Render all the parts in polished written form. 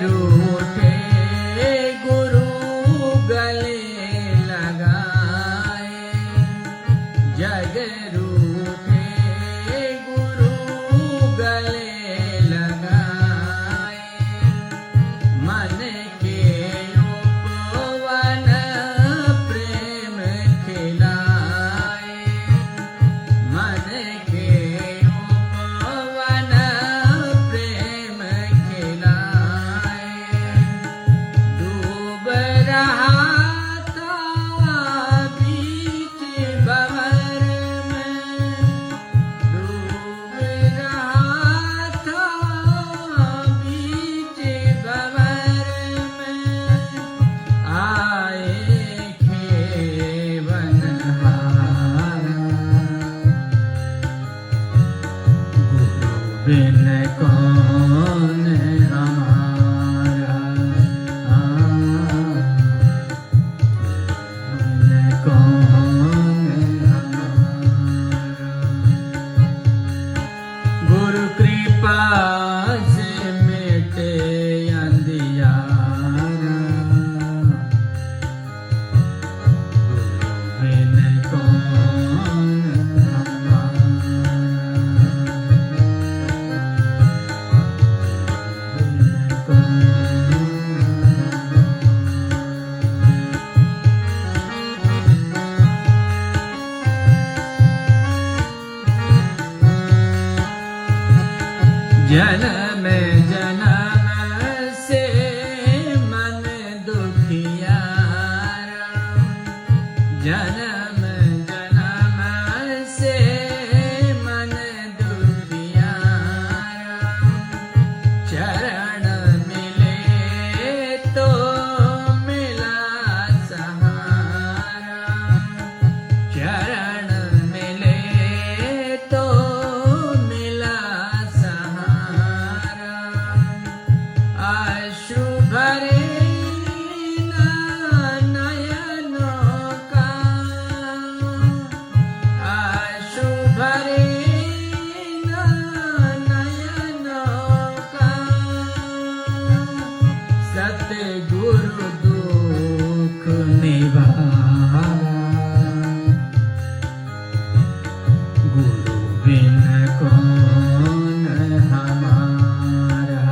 रूठे गुरु गले लगाए, जग रूठे गुरु गले लगाए, मन के उपवन प्रेम खिलाए, मन के उपवन प्रेम खिलाए, डूब रहा था बीच भंवर में, डूब रहा था बीच भंवर में, आए खेवनहारा, गुरु बिन कौन हमारा, बिन कौन हमारा। गुरु कृपा से मिटे अंधियारा, गुरु बिन कौन हमारा, बिन कौन जन्म जन्म से मन दुखियारा, जन्म जन्म से मन दुखियारा, चरण मिले तो मिला सहारा, चरण मिले तो मिला सहारा, आशु भरे नयनों का, आशु भरे नयनों का, सतगुरु दुख निवारा, गुरु बिन कौन हमारा,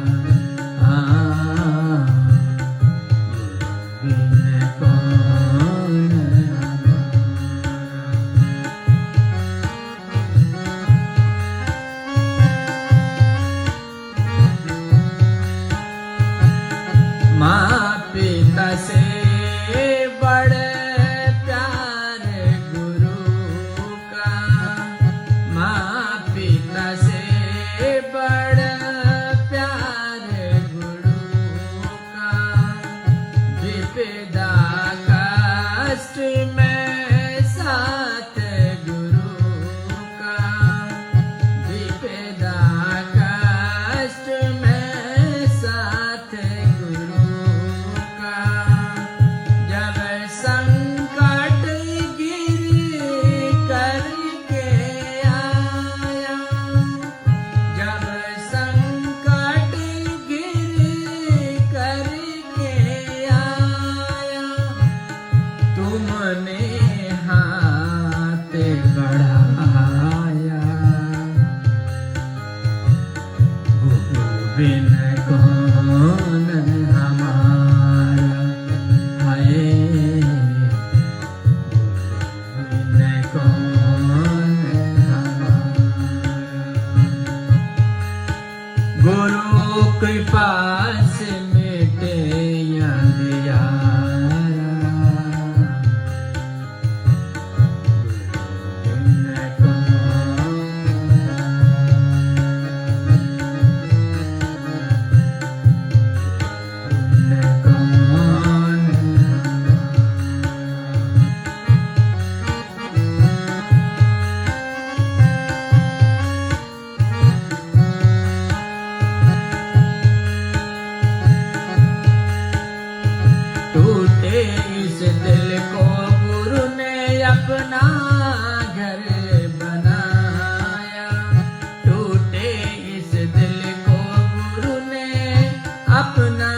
गुरु बिन कौन हमारा। माँ पिता से बड़ प्यार गुरु का, माँ पिता से बड़ प्यार गुरु का, विपदा कष्ट में साथ गुरु का, विपदा कष्ट में साथ गुरु का, जब संकट गिर करके आया, जब संकट गिर करके आया, तुमने हाथ बढ़ाया, गुरु बिन कौन हमारा, हाय गुरु बिन कौन हमारा। गुरु कृपा से मिटे अंधियारा, गुरु बिन कौन, बिन कौन टूटे इस दिल को गुरु ने अपना घर बनाया, टूटे इस दिल को गुरु ने अपना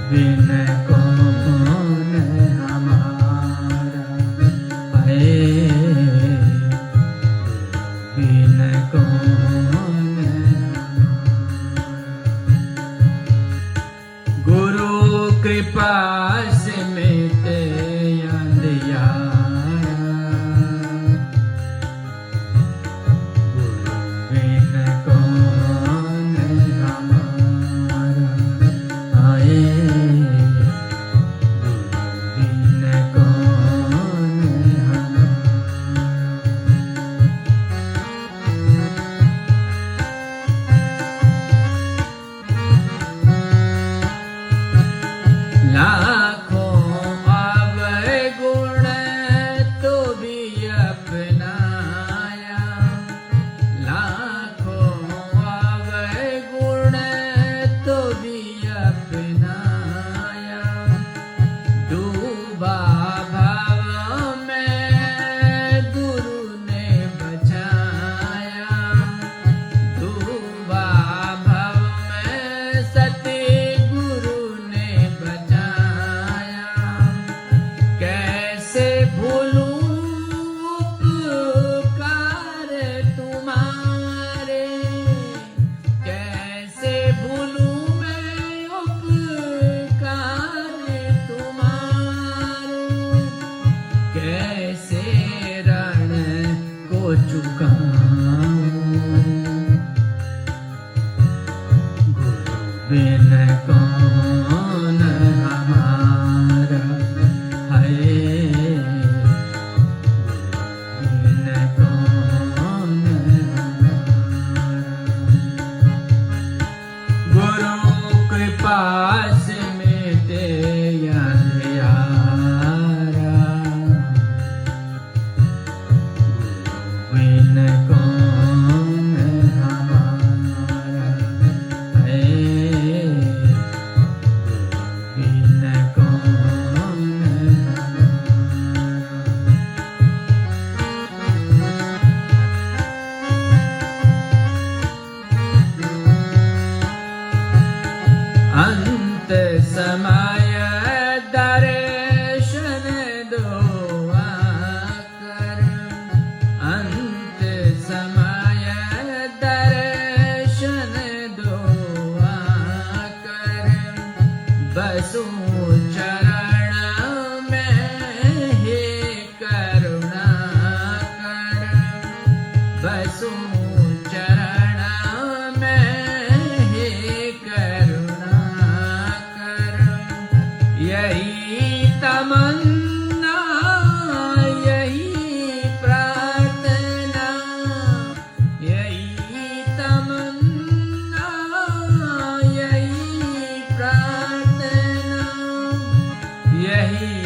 बिन कौन हमारा है, बिन कौन हमारा। गुरु कृपा से मिटे अंधियारा, गुरु बिन कौन हमारा आए, गुरु बिन कौन हमारा। लाखों अवगुण तो भी अपनाया, लाखों अवगुण तो भी अपनाया। डूबा भव में गुरु ने बचाया, डूबा भव में सतगुरु ने बचाया। कैसे भूलूं उपकार तुम्हारे, कैसे भूलूं मैं उपकार तुम्हारे। कैसे रण को चुकाऊं, गुरु बिन कौन हमारा है, गुरु बिन कौन हमारा। गुरु कृपा से मिटे अंधियारा, गुरु बिन कौन हमारा है, गुरु बिन कौन हमारा। अंत समय दर्शन दो आकर, अंत समय दर्शन दो आकर। बसूं चरण में हे करुणाकर, बसूं चरण में हे करुणाकर। यही तमन्ना यही प्रार्थना, यही तमन्ना यही प्रार्थना, यही